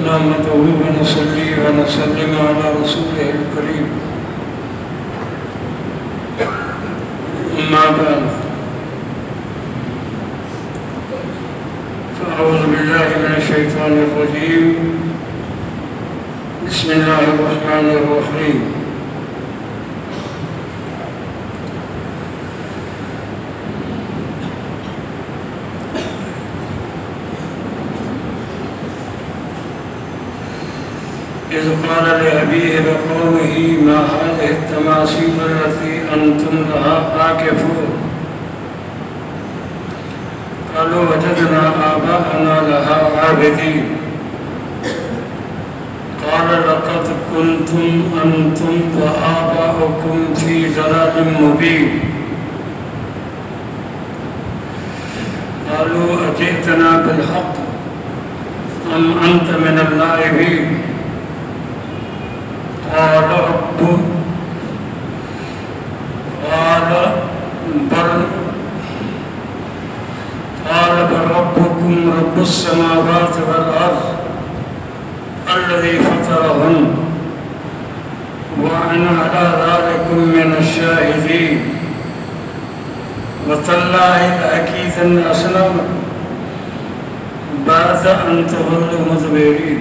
नहमदुहु व नसल्ली व नसल्लिमु अला रसूलिहिल करीम। अम्मा बअद फ़अऊज़ु बिल्लाहि मिनश शैतानिर रजीम। बिस्मिल्लाहिर रहमानिर रहीम। इज़ क़ाल लिअबीहि व क़ौमिहि मा हाज़िहि तमासील अल्लती अंतुम लहा आकिफ़ून क़ालू वजदना आबाअना लहा आबिदीन क़ाल लक़द कुन्तुम अंतुम व आबाउकुम फ़ी ज़लालिम मुबीन क़ालू अजि'तना बिल-हक़्क़ अम अंत मिनल लाइबीन क़ाल बल रब्बुकुम रब्बुस समावाति वल अर्ज़ अल्लज़ी फ़तरहुन व अना अला ज़ालिकुम मिनश शाहिदीन व तल्लाहि लअकीदन्ना असनमकुम बअद अन तुवल्लू मुदबिरीन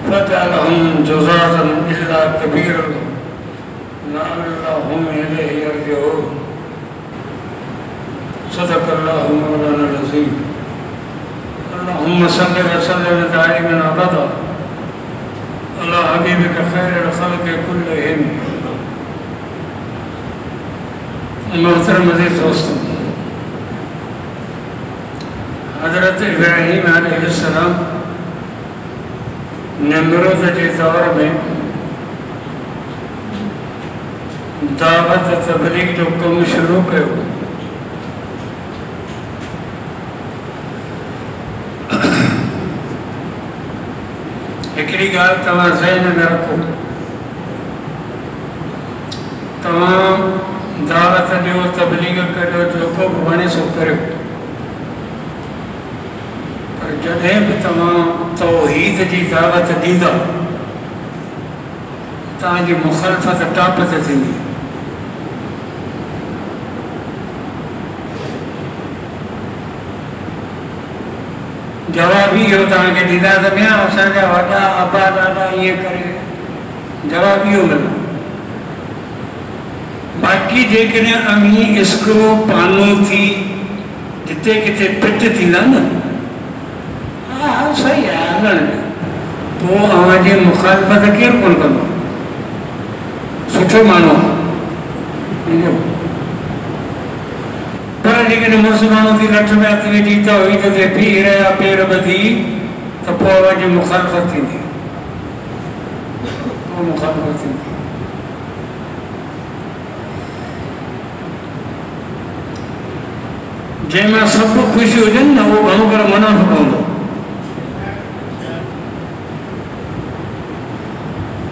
फ़जअलहुम जुज़ाज़न इल्ला कबीरन लअल्लहुम इलैहि यरजिऊन। सदक़ल्लाहु मौलाना अज़ीम। अल्लाहुम्मा सल्लि व सल्लिम दाइमन अबदा अला हबीबिका खैरिल ख़ल्क़ि कुल्लिहिम। मोहतरम अज़ीज़ दोस्तों, हज़रत इब्राहीम अलैहिस्सलाम नमरूद के दौर में दावत तबलीग जो कम शुरू कयो। हिकिड़ी ॻाल्हि तव्हां ज़हन में रखो, तव्हां दावत ॾियो, तबलीग करियो, जेको बि वणे सो करियो, पर जॾहिं बि तव्हां तौहीद जी दावत ॾींदा तव्हांजी मुखालफ़त टाप ते थींदी। जवाब इहो तव्हांखे ॾींदा त पिया असांजा वॾा अबा ॾाॾा ईअं करे, जवाब इहो मिलंदो। बाक़ी जेकॾहिं अमी इस्क्रो पानो थी जिते किथे फिट थींदा न, हा सही आहे हलण ॾियो, पोइ अव्हांजी मुखालफ़त केरु कोन कंदो। सुठो माण्हू पर जेकॾहिं मुस्लमानों की लठ में हथ विझी तौहीद ते बीह रहिया पेर ॿधी त पोइ अव्हांजी मुखालफ़त थींदी, पोइ मुखालफ़त थींदी। जंहिंमां सभु ख़ुशि हुजनि न उहो घणो करे मुनाफ़िक़ हूंदो।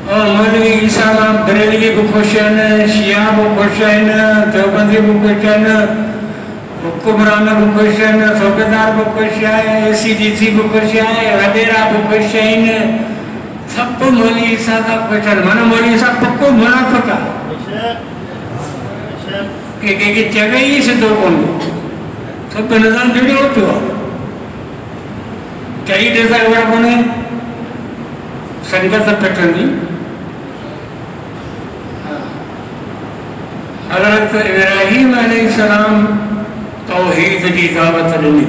मौलवी ईसा बरेलवी भी खुश आहिनि, शिया भी खुश आहिनि, देवबंदी भी खुश आहिनि, हुकुमरान भी खुश आहिनि, सूबेदार भी खुश आहे, ACDC भी खुश आहे, वॾेरा भी खुश आहिनि, सभु मौलवी ईसा सां खुश आहिनि। माना मौलवी ईसा पको मुनाफ़िक़ आहे, कंहिंखे चवे ई सिधो कोन, सभु निज़ाम जुड़ियो पियो आहे। चई ॾिसा ख़बर कोन्हे संगत पिटंदी। हज़रत इब्राहीम अलैहिस्सलाम तौहीद जी दावत ॾिनी।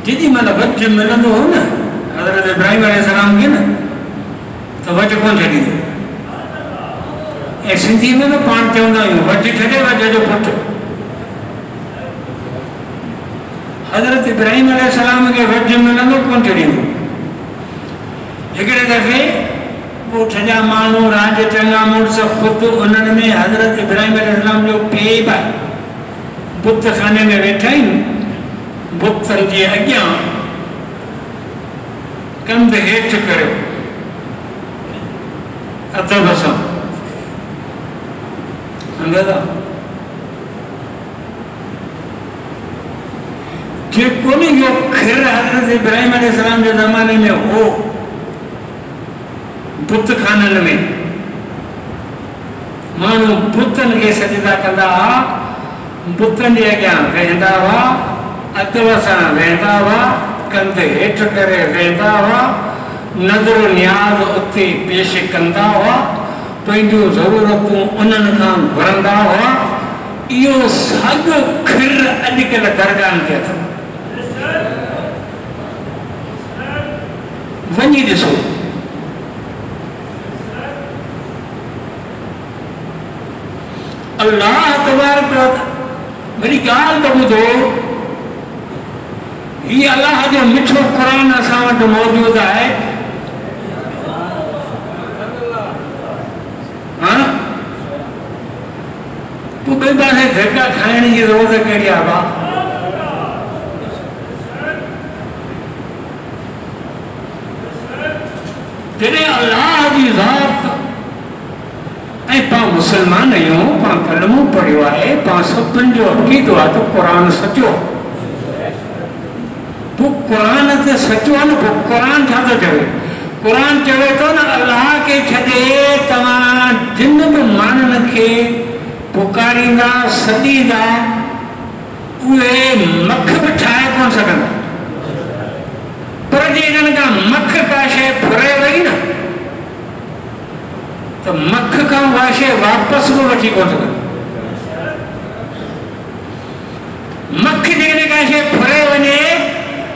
जेॾी महिल वच मिलंदो हो न हज़रत इब्राहीम अलैहिस्सलाम खे न, त वच कोन छॾींदो। ऐं सिंधी में न पाण चवंदा आहियूं वच छॾे वच जो पुटु। हज़रत इब्राहीम अलैहिस्सलाम खे वच मिलंदो कोन छॾींदो। हिकिड़े दफ़े ॻोठ जा माण्हू राज चङा मुड़ुस ख़ुदि उन्हनि में हज़रत इब्राहीम अलैहिस्सलाम जो पीउ बि आहे, बुत खाने में वेठा आहिनि, बुतनि जे अॻियां कंध हेठि करियो अदब सां। अंदाज़ा जेको न यो खिर हज़रत इब्राहिम अलैहिस्सलाम जे ज़माने में हो बुत खानन में माण्हू बुतनि खे सजदा कंदा हुआ, बुतनि जे अॻियां वेहंदा हुआ, अदब सां वेहंदा हुआ, कंध हेठि करे वेहंदा हुआ, नज़र नियाज़ उते पेश कंदा हुआ, पंहिंजूं ज़रूरतूं उन्हनि खां घुरंदा हुआ। इहो साॻियो खिर अॼुकल्ह दरगाहनि ते अथव। वञी ॾिसो, अल्लाह तबारक व तआला वरी ॻाल्हि त ॿुधो, हीअ अल्लाह जो मिठो क़ुरान असां वटि मौजूदु आहे। तूं ॿिए पासे धिका खाइण जी ज़रूरत कहिड़ी आहे भाउ? जॾहिं अल्लाह जी ज़ात ऐं पाण मुस्लमान आहियूं, पाण कलमो पढ़ियो आहे, पाण सभिनि जो अक़ीदो आहे त क़ुरान सचो। पोइ क़ुरान त सचो आहे न, पोइ क़ुरान छा थो चवे? क़ुरान चवे थो न अल्लाह खे छॾे तव्हां जिन बि माण्हुनि खे पुकारींदा सॾींदा उहे मख बि ठाहे कोन सघंदा, पर जे इन्हनि खां मख का शइ फुरे वई न त मख खां उहा शइ वापसि बि वठी कोन सघंदा। मख जेकॾहिं का शइ फुरे वञे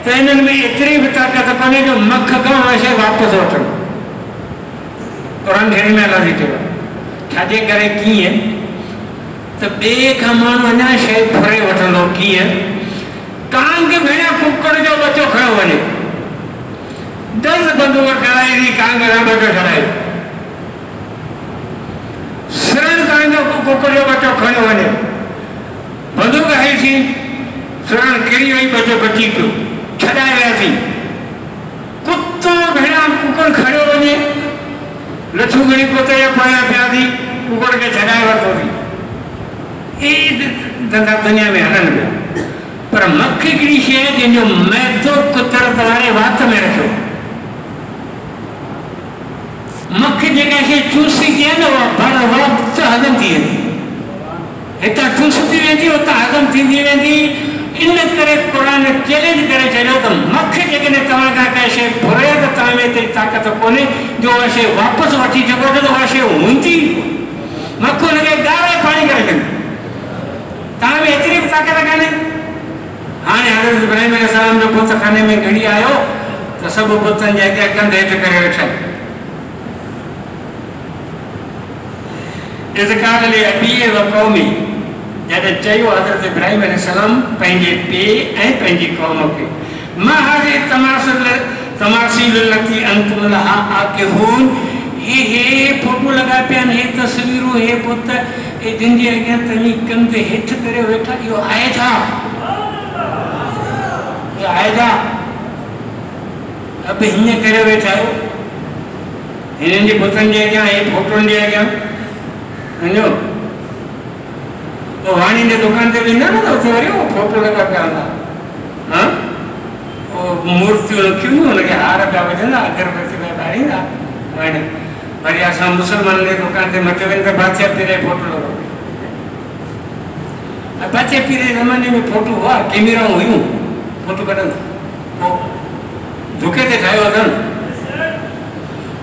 त हिननि में एतिरी बि ताक़त कोन्हे जो मख खां उहा शइ वापसि वठनि। क़ुरान शरीफ़ में अलाह जी चयो छाजे करे कीअं त ॿिए खां माण्हू अञा शइ फुरे वठंदो। कीअं? कांग भेण कुकड़ जो बचो खयो वञे, 10 बंदूक कराई थी, कांग जो बचो छॾाए, सिरण कांग कुकड़ जो बचो खयो वञे, बंदूक हई थी, सिरण किरी वई, बचो बची पियो, छॾाए वियासीं। कुतो भेणा कुकड़ खयो वञे, लछू घणी कुते जा पोयां पिया थी, कुकड़ खे छॾाए वरितो थी। धंधा दुनिया में हलन पिया, पर मख हिकिड़ी शइ जंहिंजो मैदो कुदरत वारे वात में रखियो। मख जेका शइ चूसी थी आहे न उहा भर वक़्तु हज़म थी वेंदी, हितां चूसती वेंदी उतां हज़म थींदी वेंदी। इन करे क़ुर चैलेंज करे छॾियो त मख जेकॾहिं तव्हां खां का शइ फुरे त तव्हां में एतिरी ताक़त कोन्हे जो उहा शइ वापसि वठी सघो त उहा शइ हूंदी। मख हुनखे ॻाढ़े पाणी करे छॾियो, तव्हां में एतिरी बि ताक़त कान्हे। हाणे हज़रत इब्राहिम अलैहिस्सलाम जो बुत खाने में घड़ी आयो त सभु बुतनि जे अॻियां कंध हेठि करे वेठा। इज़काल ले अबीअ व क़ौमी, जॾहिं चयो हज़रत इब्राहिम अलैहिस्सलाम पंहिंजे पीउ ऐं पंहिंजी क़ौम खे, मां हाज़े तमासील लती अंतुम लहा आकिफून, हे फोटो लॻा पिया आहिनि, हे तस्वीरूं, हे बुत, जिन जे अॻियां तव्हीं कंध हेठि करे वेठा, इहो आहे छा? इहो आहे छा? अब हीअं करे वेठा आहियो हिननि जे बुतनि जे अॻियां, हे फोटोनि जे अॻियां। वञो पोइ वाणी जे दुकान ते वेंदा न त उते वरी फोटो लॻा पिया हूंदा, हा मूर्तियूं रखियूं, हुनखे हार पिया विझंदा, अगरबत्ती पिया ॿारींदा। हाणे वरी असां मुस्लमाननि जे दुकान ते मटियो वञे त बादशाह पीर जो फोटो लॻो। बादशाह पीर जे ज़माने में फोटो हुआ, कैमराऊं हुयूं, फोटो कढंदा, पोइ झुके ते ठाहियो अथनि।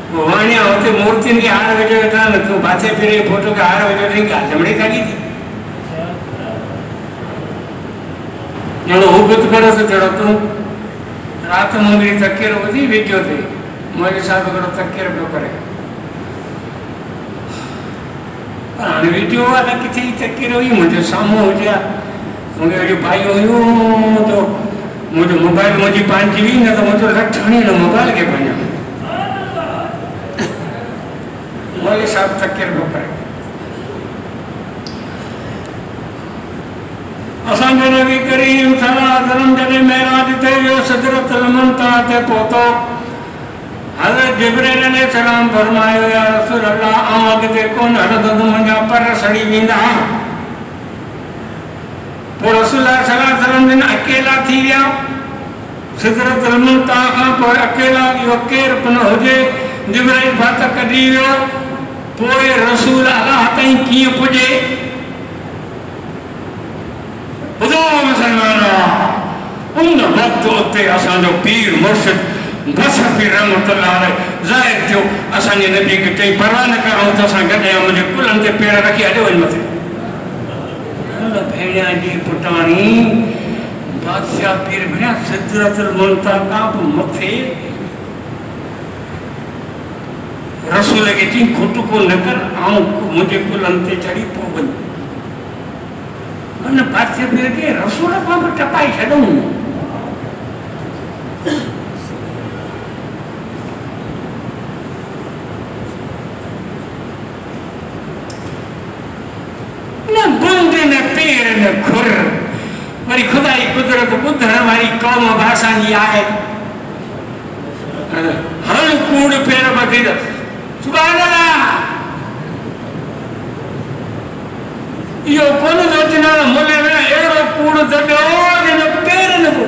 पोइ वाणिया हुते मूर्तियुनि खे हार विझो वेठा न, तूं बादशाह पीर जे फोटो खे हार विझो वेठी, ॻाल्हि साॻी थी। जहिड़ो हू बुत करो त जहिड़ो तूं राति मोगरी तकेर ॿुधी वेठो थिए, मुंहिंजे हिसाब हिकिड़ो तकेर पियो करे। पर हाणे वीडियो आहे त किथे ई तकेर हुई, मुंहिंजे साम्हूं हुजे हा, मुंहिंजे वॾियूं भाइयूं हुयूं त मुंहिंजो मोबाइल मुंहिंजी पंहिंजी हुई न त मुंहिंजो लठ हणी न मोबाइल खे पंहिंजो मुंहिंजे हिसाब तकेर पियो करे। असांजो नबी करीम सल्लल्लाहु अलैहि वसल्लम जॾहिं मेराज ते वियो, सिदरतुल मुंतहा ते पहुतो, हज़रत जिब्रील अलैहिस्सलाम फरमायो, या रसूल अल्लाह, आउं अॻिते कोन हलंदुमि, मुंहिंजा पर सड़ी वेंदा। पोइ रसूलुल्लाह सल्लल्लाहु अलैहि वसल्लम जिन अकेला थी विया सिदरतुल मुंतहा खां पोइ अकेला इहो केरु बि न हुजे जिब्राइल भत कढी वियो पोइ रसूल अलाह ताईं कीअं पुॼे ॿुधो मुसलमान उन वक़्तु उते असांजो पीर मुर्शिद बसर पीर रहमतुल्लाह अलैह ज़ाहिर थियो असांजे नबी खे चई परवाह न करूं त असां गॾु आहियूं मुंहिंजे कुलनि ते पेर रखी अॼु वञ मथे भेणिया जी पुटाणी बादशाह पीर भेणिया सिदरतुल मुंतहा खां बि मथे रसूल खे चई खुटको न कर ऐं मुंहिंजे कुलनि ते चढ़ी पोइ वञ मन बादशाह पीर खे रसूल खां बि टपाए छॾूं न बुंद न पेर न खुर वरी खुदा जी कुदरत ॿुधण वारी क़ौम बि असांजी आहे हर कूड़ पेर ॿधी सुभाणे अल्लाह इहो कोन सोचना मुले में अहिड़ो कूड़ दॿियो जिन पेर न को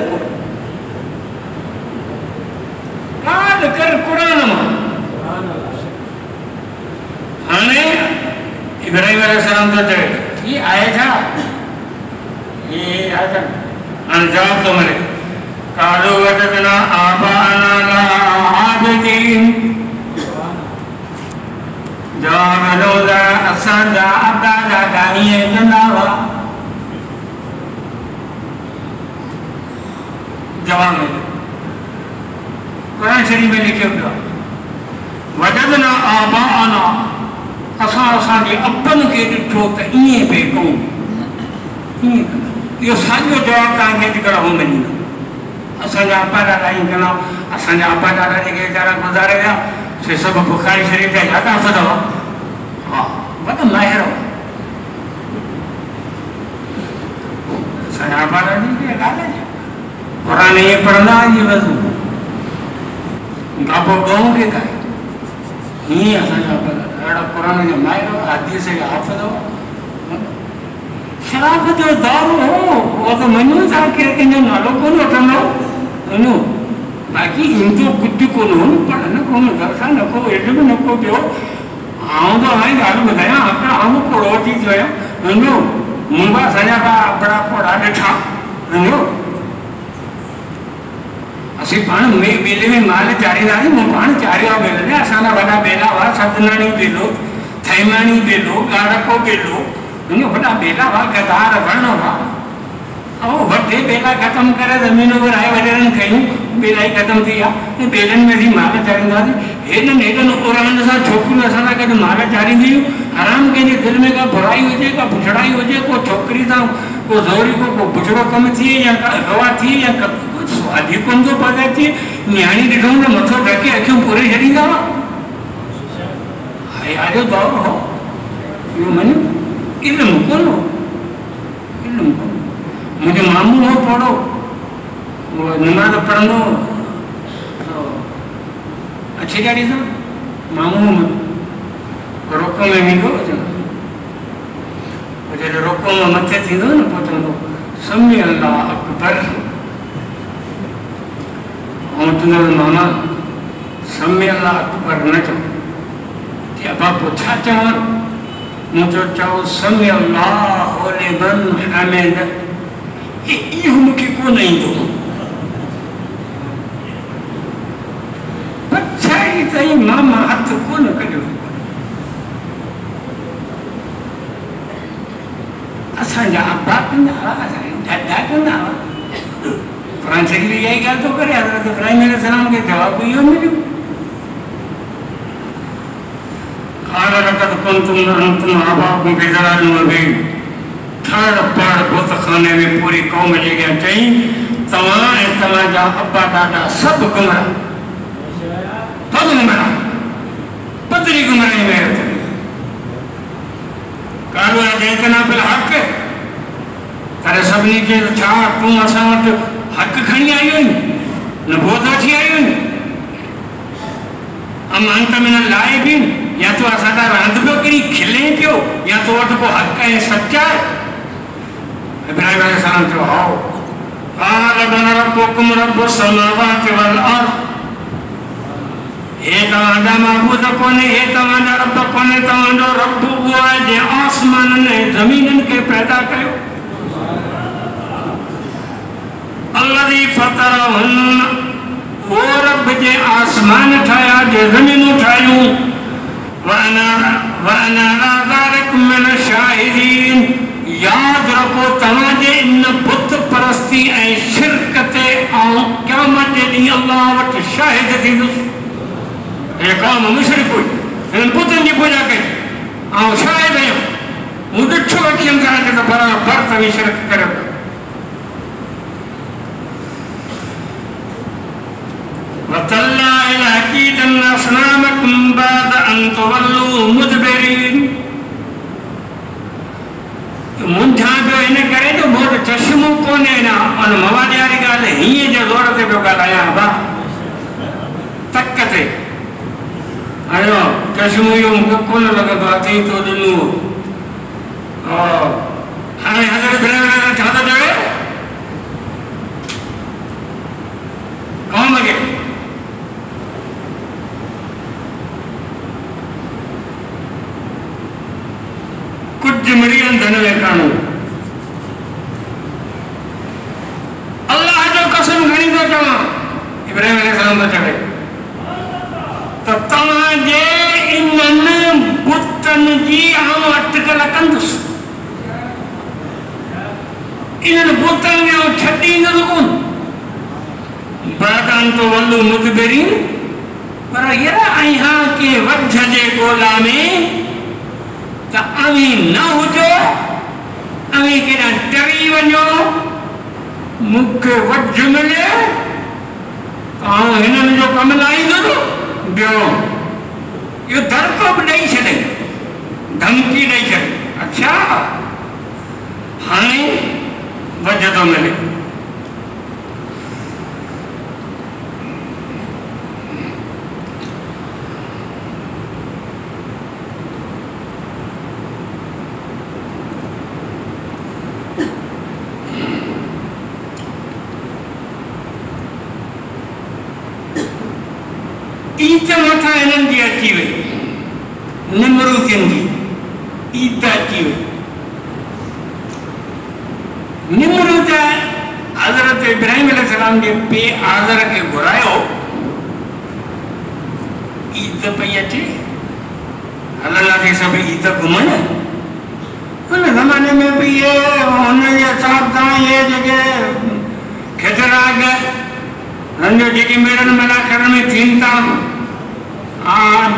ॻाल्हि कर क़ुर मां हाणे इब्राहिम अलैहिस्सलाम तो चए ये आए था ये आया हाणे जवाब तो मिले कालू वजदना आबाना ला आबिदीन जवाब ॾिनो त असांजा अबा ॾाॾा ईअं कंदा हुआ जवाब मिले क़ुरान शरीफ़ में लिखियो पियो वजदना आबाना असां असांजे अबनि खे ॾिठो त ईअं पिए कयूं इहो साॻियो जवाबु तव्हांखे अॼुकल्ह हू मिलंदो असांजा अबा ॾाॾा ईअं कंदा असांजा अबा ॾाॾा जेके वीचारा गुज़ारे विया से सभु बुखारी शरीफ़ जा यादि अथव हा वॾो माहिर असांजा अबा ॾाॾी खे ॻाल्हि क़ुरान ईअं पढ़ंदा इहे वज़ू बाबो ॾोंहुं खे खाए हीअं असांजा अबा ॾाॾा अहिड़ा क़ुरान जा माहिर हदीस जा हाफ़िज़ शराफ़त जो दौर हो उहो त मञूं था केरु कंहिंजो नालो कोन वठंदो मञूं बाक़ी ईंदो कुझु कोन हो पढ़नि कोन दर्शन न को हेठि बि न को ॿियो आउं त हाणे ॻाल्हि ॿुधायां आख़िर आउं पोड़ो थी थियो आहियां वञो मुंबा असांजा बड़ा पोड़ा ॾिठा वञो असीं पाण बेले में माल चाढ़ींदासीं मूं पाण चाढ़ियो आहे बेले में असांजा वॾा बेला हुआ सतनाणी बेलो थैमाणी बेलो ॻाढ़को बेलो वञो वॾा बेला हुआ गदार वण हुआ ऐं वॾे बेला ख़तमु करे ज़मीन में राय वॾेरनि कयूं बेला ई ख़तमु थी विया बेलनि में असीं माल चाढ़ींदासीं हेॾनि हेॾनि उरान सां छोकिरियूं असां सां गॾु माल चाढ़ींदी हुयूं आराम कंहिंजे दिलि में का बुराई हुजे का पुछड़ाई हुजे को छोकिरी सां को ज़ोरी को पुछड़ो कमु थिए या का गवा थिए या स्वादी कोन थो पैदा थिए न्याणी ॾिठो त मथो ढके अखियूं पूरे छॾींदा हुआ हया जो दौर हो इहो मञो इल्मु कोन हो इल्मु कोन मुंहिंजो मामू हो पढ़ो उहो नमाज़ पढ़ंदो अच्छी ॾाढी सां मामू रोको में वेंदो जॾहिं रोको में मथे थींदो न पोइ चवंदो समी अल्लाह अकबर ऐं चवंदो मामा समी अल्लाह अकबर न चओ चई बापू छा चवां मूं चयो समी अल्लाह लिमन हमिद इहो मूंखे कोन ईंदो पछाड़ी ताईं मामा हथ कोन कढियो असांजा अबा कंदा हुआ असांजा ॾाॾा कंदा हुआ क़ुरान शरीफ़ इहा ई ॻाल्हि थो करे हज़रत इब्राहिम अलैहिस्सलाम खे जवाबु इहो मिलियो قال لقد كنتم انتم آباؤكم في ضلال مبين थड़ पड़ बुतखाने में पूरी कौम जे अॻियां चई तव्हां ऐं तव्हांजा अबा ॾाॾा सभु गुमराह पधरी गुमराही में कालू जैतना पिल हक़ पर सभिनी खे छा तूं असां वटि हक़ खणी आई आहीं नबूअत वठी आई आहीं अम अंत में न लाइ बि या तो असां रांदि पियो किरी खिले पियो या तो वटि को हक़ ऐं सच आहे इब्राहिम अलैहिस्सलाम चयो आओ क़ाल अना रब्बुकुम रब्बुस समावाति वल अर्ज़ हे तव्हांजा महबूद कोन्हे हे तव्हांजा रब कोन्हे तव्हांजो रब उहो आहे जे आसमाननि ऐं ज़मीननि खे पैदा कयो अल्लज़ी फ़तरहुन वो रब जे आसमान ठाहिया जे ज़मीनूं ठाहियूं वअना अला ज़ालिकुम मिन शाहिदीन यादि रखो तव्हांजे इन बुत परस्ती ऐं शिरक ते ऐं क़यामत जे ॾींहुं अल्लाह वटि शाहिद थींदुसि हे क़ौम मुशरिक हुई हिननि बुतनि जी पूॼा कई ऐं शाहिद आहियूं मूं ॾिठो अखियुनि सां त बराबरि तव्हीं शिरक करियो वतल्लाहि लअकीदन्न असनामकुम बाद अन तुवल्लू मुदबिरीन मुंझा पियो इन करे जो मूं वटि चश्मो कोन्हे न उन मवाद वारी ॻाल्हि हीअं जे ज़ोर ते पियो ॻाल्हायां भाउ तक ते अड़ो चश्मो इहो मूंखे कोन लॻंदो आहे अथई तो ॾिनो हाणे हज़रत इब्राहिम छा थो चवे क़ौम खे कुछ मिलियन धन वेकाणो अल्लाह जो कसम खणी थो चवां इब्राहिम अलैहिस्सलाम थो चवे त तव्हांजे इन्हनि बुतनि जी आउं अटकल कंदुसि इन्हनि बुतनि खे आउं छॾींदुसि कोन बादान तो वल्लू मुदबिरीन पर यार आहियां के वझ जे ॻोल्हा में त अवी न हुजो अवी केॾां टरी वञो मूंखे वझ मिले त आउं हिननि जो कमु लाहींदुसि ॿियो इहो दड़को बि ॾेई छॾे धमकी ॾेई छॾे अच्छा हाणे वझ थो मिले ईद मथां हिननि जी अची वई निमरूदियुनि जी ईद अची वई निमरूद हज़रत इब्राहिम अलैहिस्सलाम जे पीउ आज़र खे घुरायो ईद पई अचे हलंदासीं सभु ईद घुमण हुन ज़माने में बि इहे हुन जे हिसाब सां इहे जेके खेतराग हुनजो जेके मेड़नि मलाखरनि में थियनि था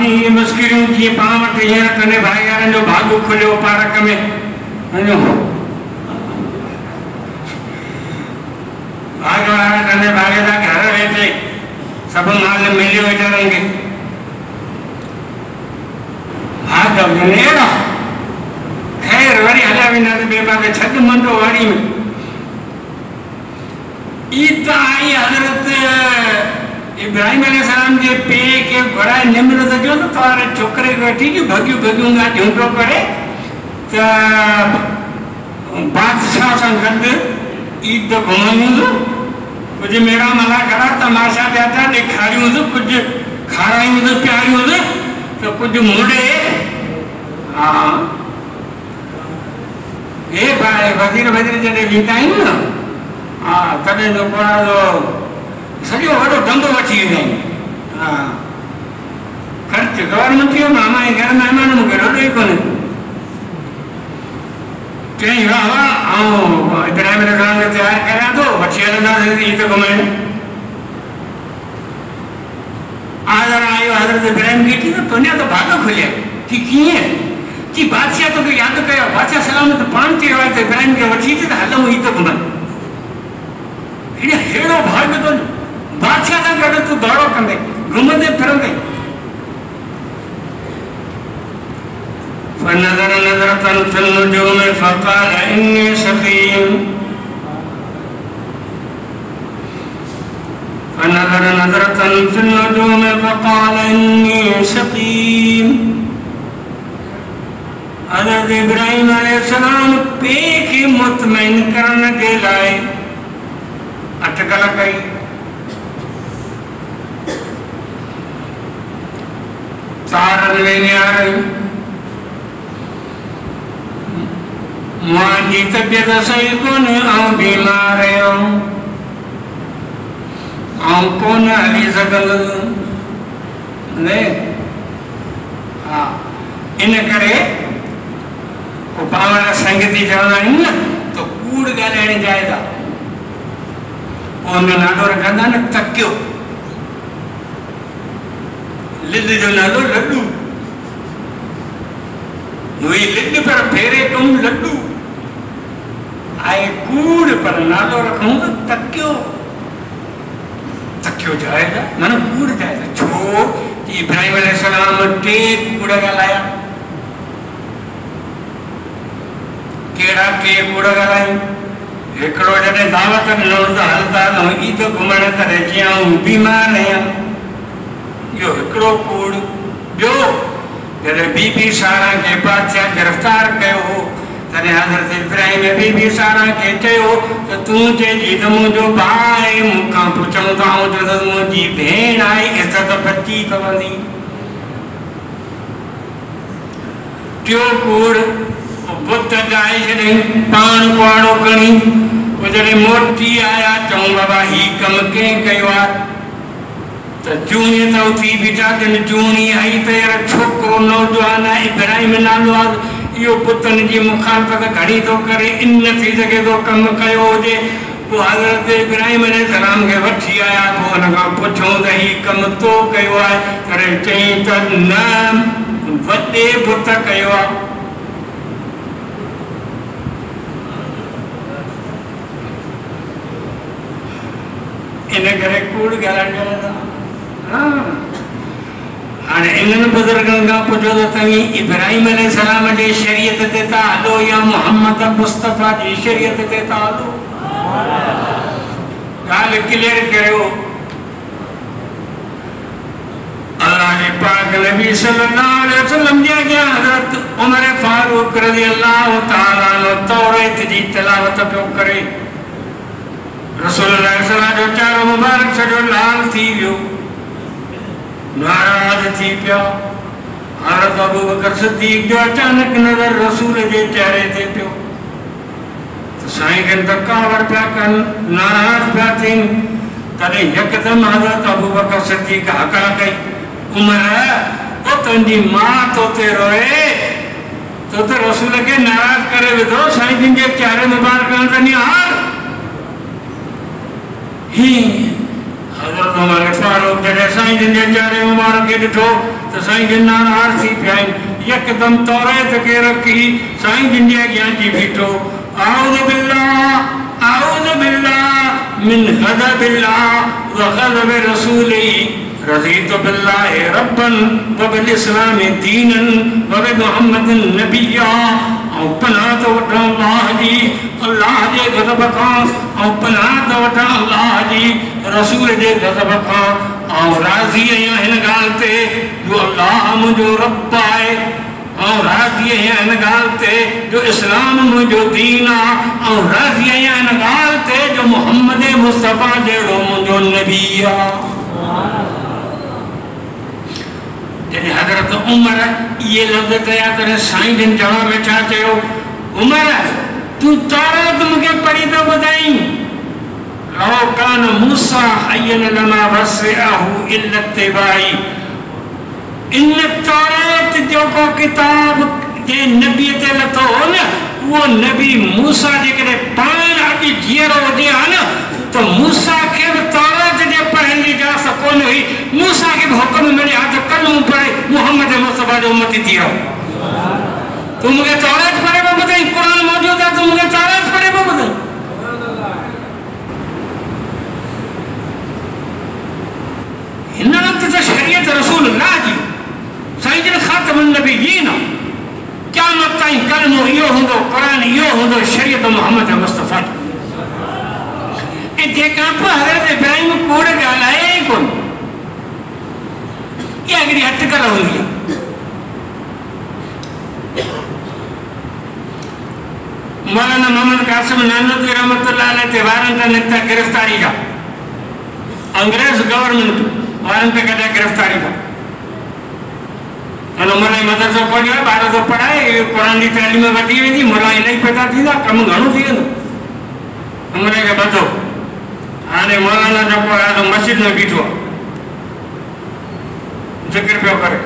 इहे मुश्किलियूं जीअं पाण वटि हींअर कने भाई यारनि जो भाॻु खुलियो पार्क में वञो भाग वारा कने भागे था घर वेठे सभु माल मिलियो वीचारनि खे भाग अहिड़ा ख़ैर वरी हलिया वेंदासीं ॿिए पासे छॾ मंदो वाड़ी में ईद आई हज़रत इब्राहिम अलैहिस्सलाम जे पीउ खे घुराए निमरूद जो त तव्हांजे छोकिरे खे वठी भॻियूं भॻियूं ॻाल्हियूं पियो करे त बादशाह सां गॾु ईद घुमायूंसि कुझु मेरा मला खड़ा तमाशा पिया था ॾेखारियूंसि कुझु खारायूंसि पियारियूंसि त कुझु मुड़े हा हे भाई वज़ीर जॾहिं ॾींदा आहियूं न हा तॾहिं जो पाण सॼो वॾो डंब वठी वेंदा आहिनि हा ख़र्च गवर्नमेंट जो मामा जे घर महिमान मूंखे रोॾो ई कोन्हे चई वाह वाह ऐं इब्राहिम अलैहिस्सलाम खे तयारु करियां थो वठी हलंदासीं ईद घुमाइण आज़र आयो हज़रत इब्राहिम खे चई त तुंहिंजा त भाॻ खुलिया की कीअं की बादशाह तोखे यादि कयो बादशाह सलामत पाण चयो आहे त इब्राहिम खे वठी अचे त हलूं ईद घुमण हेड़ो भाॻ तो बादशाह सां गॾु तूं दौड़ो कंदे घुमंदे फिरंदे فنظر نظرة في النجوم فقال إني سقيم فنظر نظرة في النجوم فقال إني سقيم अरे हज़रत इब्राहिम अलैहिस्सलाम पे खे मुतमइन करण के लाए अटकल कई। तारन में न्यारी मुंहिंजी तबियत सही कोन्हे ऐं बीमार आहियां ऐं कोन हली सघंदुसि ने। हा इन करे पोइ पाण संगती चवंदा आहिनि न त कूड़ ॻाल्हाइण जाइज़ आहे। पोइ हुन नालो रखंदा न तकियो, लिद जो नालो लड्डू, हुई लिद पर फेरे तुम लड्डू आए कूड़ पर नालो रखूं तो तकियो। तकियो जायज़ आहे माना कूड़ जायज़ आहे। छो कि इब्राहिम अलैहिस्सलाम टे कूड़ ॻाल्हाया। कहिड़ा टे कूड़ ॻाल्हायूं? हिकिड़ो जॾहिं दावत ॾिनो त हलंदा ई त घुमण त रहिजी आऊं बीमार आहियां, इहो हिकिड़ो कूड़। ॿियो जॾहिं बीबी सारा खे बादशाह गिरफ़्तार कयो हो तॾहिं हज़रत इब्राहिम बीबी सारा खे चयो त तूं चइजी त मुंहिंजो भाउ आहे, मूंखां पुछूं था त मुंहिंजी भेण आहे, इज़त बची पवंदी। टियों कूड़ बुत ॻाए छॾियईं पाण कुआड़ो खणी। पोइ जॾहिं मोटी आया चऊं बाबा ही कमु कंहिं कयो आहे त जूणी त उथी बीठा कनि। जूणी आई त यार छोकिरो नौजवान आहे, इब्राहिम नालो आहे, इहो पुतनि जी मुखालफ़त घणी थो करे, इन न थी सघे थो कमु कयो हुजे। पोइ हज़रत इब्राहिम अलैहिस्सलाम खे वठी आया। पोइ हुन खां पुछूं त ही कमु तो कयो आहे? तॾहिं चई त न वॾे बुत कयो आहे। इन करे कूड़ ॻाल्हाइण हाणे इन्हनि बुज़ुर्गनि खां पुछो त तव्हीं इब्राहिम अलैहिस्सलाम जे शरीयत ते था हलो या मोहम्मद मुस्तफ़ा जी शरीयत ते था हलो? ॻाल्हि क्लियर करियो। अल्लाह जे पाक नबी सल्लल्लाहु अलैहि वसल्लम जे अॻियां हज़रत उमर फारूक रज़ियल्लाहु तआला अन्हु तौरात जी तिलावत पियो करे। रसूलुल्लाह सल्लल्लाहु अलैहि वसल्लम जो चेहरो मुबारक सॼो लाल थी वियो, नाराज़ थी पिया। हज़रत अबू बकर सिद्दीक़ जो अचानक नज़र रसूल जे चेहरे ते पियो त साईं खे तकावर पिया कनि, नाराज़ पिया थियनि। तॾहिं यकदम हज़रत अबू बकर सिद्दीक़ हकल कई, उमर ओ तुंहिंजी मां तो ते रोए, तो त रसूल खे नाराज़ करे विधो, साईं जिन जे चेहरे मुबारक ते निहार। ही हज़रत उमर फारूक जॾहिं साईं जिन जे चेहरे मुबारक खे ॾिठो त साईं जिन नाराज़ थी पिया आहिनि। यकदम तौरात खे रखी साईं जिन जे अॻियां अची बीठो। आऊज़ु बिल्लाह मिन ग़ज़बिल्लाह व ग़ज़बि रसूलिही रज़ीतु बिल्लाहि रब्बन व बिल इस्लामि दीनन व बि मुहम्मदिन नबिय्या। ऐं पनाह थो वठां अल्लाह जे ग़ज़ब खां, ऐं पनाह थो वठां अल्लाह जी रसूल जे ग़ज़ब खां। ऐं राज़ी आहियां हिन ॻाल्हि ते जो अल्लाह मुंहिंजो रब आहे, ऐं राज़ी आहियां हिन ॻाल्हि ते जो इस्लाम मुंहिंजो दीन आहे, ऐं राज़ी आहियां हिन ॻाल्हि ते जो मुहम्मद मुस्तफ़ा जहिड़ो मुंहिंजो नबी आहे। जॾहिं हज़रत उमर इहे लफ़्ज़ कया त साईं जिन जवाब में छा चयो? उमर तूं तौरात मूंखे पढ़ी पियो ॿुधाईं, लौ कान मूसा हय्यन लमा वसिअहु इल्ला इत्तिबाई। इन तौरात जेको किताब जे नबीअ ते लथो हो न, उहो नबी मूसा जेकॾहिं पाण अॼु जीअरो हुजे हा न त मूसा खे बि तौरात जे पढ़ण जी इजाज़त कोन हुई। मूसा खे बि हुकुम मिलिया त कलमो पढ़े मुहम्मद मुस्तफ़ा जो उम्मती थी वियो। तूं मूंखे तौरात पढ़े पियो ॿुधाईं, क़ुर मौजूदु आहे, तूं मूंखे तौरात पढ़े पियो ॿुधाईं। हिन वक़्तु त शरीयत रसूलुल्लाह जी, साईं जिन ख़ातमुन नबिय्यीन, क़यामत ताईं कलमो इहो हूंदो, क़ुर इहो हूंदो, शरीयत मोहम्मद मुस्तफ़ा जी। ऐं तंहिंखां पोइ हज़रत इब्राहिम कूड़ ॻाल्हाए ई कोन। इहा हिकिड़ी अटकल हूंदी आहे। मौलाना मोहम्मद कासिम नानोतवी रहमतुल्लाह अलैह ते वारंट निकता गिरफ्तारी का अंग्रेज गवर्नमेंट वारंट कदा गिरफ्तारी का अन मलाई मदरसो पढ़ियो बार तो पढ़ाए कुरान की तालीम वधी वेंदी मलाई नहीं पैदा थींदा कम घणो थी वेंदो हमने के बधो हाणे मौलाना जो को तो मस्जिद में बीठो जिक्र पियो करे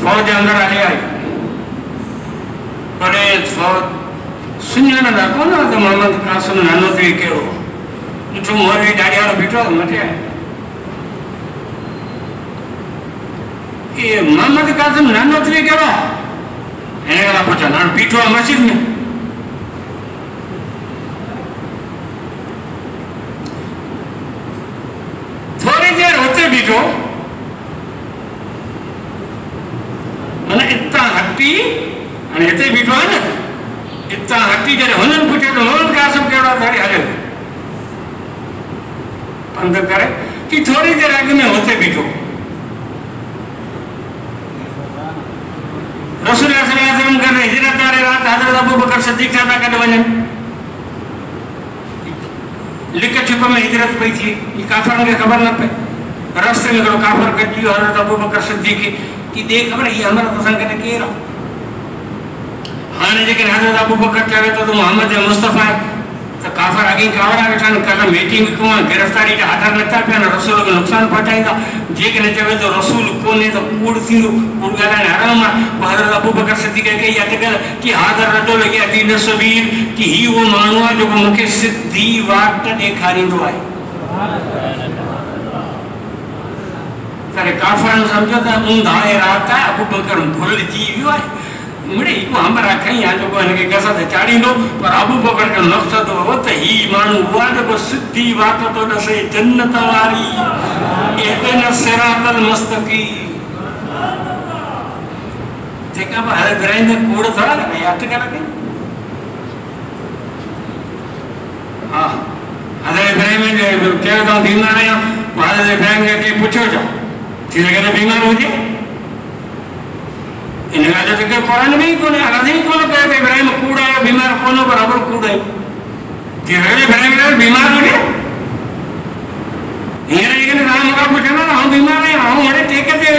फौज अंदर हली आई पर फौज सुञाण ना कोन तो मोहम्मद कासिम नानोतवी कहिड़ो ॾिठो मोरवी ॾाढी वारो बीठो मथे ये मोहम्मद कासिम नानोतवी कहिड़ो हिन खां पुछां हाणे बीठो आहे मस्जिद में थोड़ी देर हुते बीठो माना इतना हटी हाणे हिते बीठो आहे न इतना हटी जॾहिं हुननि पुछियो त मोहम्मद कासिम कहिड़ो आहे थोरी हलियो पंध करे कि थोड़ी देर अॻु में हुते बीठो रसूल सल्लल्लाहु अलैहि वसल्लम करे हिजरत वारे रात हज़रत अबू बकर सिद्दीक़ साहब गॾु वञनि लिक छिप में हिजरत पई थी ये काफ़रनि खे ख़बर न पई रस्ते में हिकिड़ो काफ़र गॾिजी वियो हज़रत अबू बकर सिद्दीक़ कि दे ख़बर ये हमारा असां गॾु केरु आहे हाणे जेकॾहिं हज़रत अबू बकर चवे थो त मोहम्मद मुस्तफ़ा आहे तो काफ़र अॻे कावड़ा वेठा आहिनि कल मीटिंग को गिरफ़्तारी जा आर्डर नथा पिया रसूल खे नुक़सानु पहुचाईंदा जेकॾहिं चवे थो रसूल कोन्हे त कूड़ थींदो कूड़ ॻाल्हाइण हराम आहे हज़रत अबू बकर सिद्दीक़ कई अटकल कि हाज़र रजुल यहदी सबील कि ही उहो माण्हू आहे जेको मूंखे सिधी वाट ॾेखारींदो आहे करे काफ़रनि सम्झो त ऊंधा इरादा अबू बकर भुलिजी वियो आहे मिड़े को हमरा खई आ जो इनके गसा से चाड़ींदो पर अबू बकर का मकसद हो त ही मानू हुआ जो सिद्धी बात तो दसे जन्नत वाली इहदिन सिरातल मुस्तकीम जेका हर ग्रह में कूड़ थोड़ा लगे अटक लगे हां हर ग्रह में क्या तो बीमार है हर ग्रह में के पूछो जाओ ठीक है बीमार हो जाए इन ॻाल्हि जो कुरान में ही कोन्हे अलाह ही कोन कयो त इब्राहिम कूड़ आयो बीमार कोन बराबर कूड़ आयो कि इब्राहिम बीमार हुजे हींअर जेकॾहिं तव्हां मूंखां पुछंदा न आउं बीमार आहियां आउं हाणे टेक ते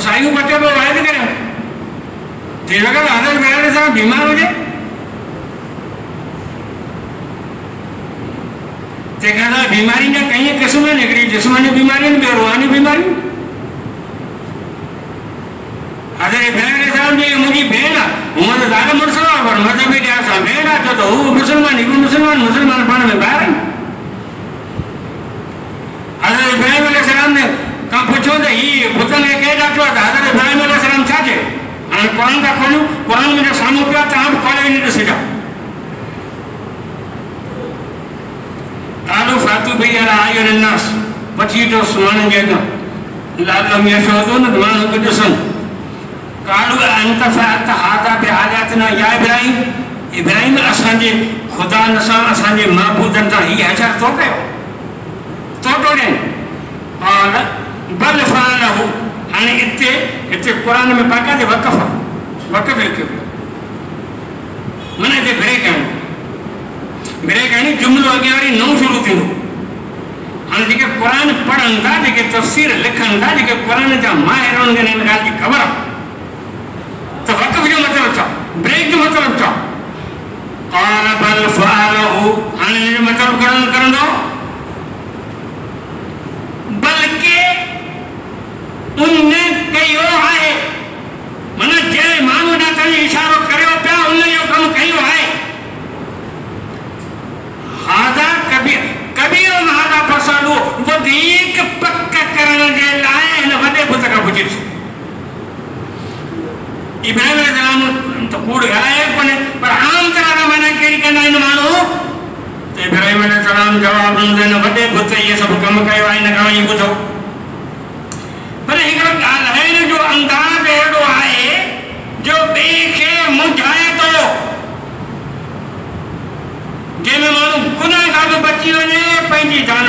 साईं बच्चो पियो वाइदो करियां थी सघे थो हज़रत इब्राहिम सां बीमार हुजे तंहिंखां सवाइ बीमारी जा कई क़िस्म आहिनि हिकिड़ी जिस्मानी बीमारी आहिनि ॿियो रूहानी बीमारी हज़रत इब्राहिम साहब जी मुंहिंजी भेण आहे हूअं त ज़ाल मुड़ुस आहे पर मज़हबी लिहाज़ सां भेण आहे छो त हू मुस्लमान हिकु मुस्लमान पाण में ॿाहिरि आहिनि हज़रत इब्राहिम अलैहिस्सलाम ने खां पुछो त हीउ पुतनि खे केरु ॾाको आहे त हज़रत इब्राहिम अलैहिस्सलाम छा चए हाणे क़ुरान था खोलियूं क़ुरान में साम्हूं पिया तव्हां बि खोले वञी ॾिसिजो कालू फातू भई अला आयुन्नास वठी जो सुवान जे न लालम यशोदो न माण्हू खे ॾिसनि कालू अंत फअत हादा बिहालातना या इब्राहिम असांजे खुदा सां असांजे महबूदनि सां ही हशर तो कयो तो टोड़े और बल फअलहु हाणे इते कुरान में बाक़ायदे वक़फ़ लिखियो माना हिते ब्रेक आहिनि जुमिलो अॻियां वरी नओं शुरू थींदो हाणे जेके कुरान पढ़नि था जेके तफ़सीर लिखनि था जेके कुरान जा माहिर हुननि खे हिन ॻाल्हि जी ख़बर आहे तो वक़फ़ जो मतलब छा ब्रेक जो मतलब छा क़ाल बल फअलहु हाणे हिन जो मतलब करंदो बल्कि उन कयो आहे माना जंहिं माण्हू ॾांहुं इशारो करियो पिया उन जो कमु कयो आहे हादा कबीर हादा फसादो वधीक पक करण जे लाइ हिन वॾे पुट खां पुछी इब्राहिम अलैहिस्सलाम तो कूड़ ॻाल्हाए कोन्हे पर आम तरह सां माना कहिड़ी कंदा आहिनि माण्हू त इब्राहिम अलैहिस्सलाम जवाबु ॾींदो हिन वॾे पुट इहे सभु कमु कयो आहे हिन खां वञी ॿुधो पर हिकिड़ो ॻाल्हाइण जो अंदाज़ अहिड़ो आहे जो ॿिए खे मुंझाए थो जंहिंमें माण्हू गुनाह खां बि बची वञे पंहिंजी जान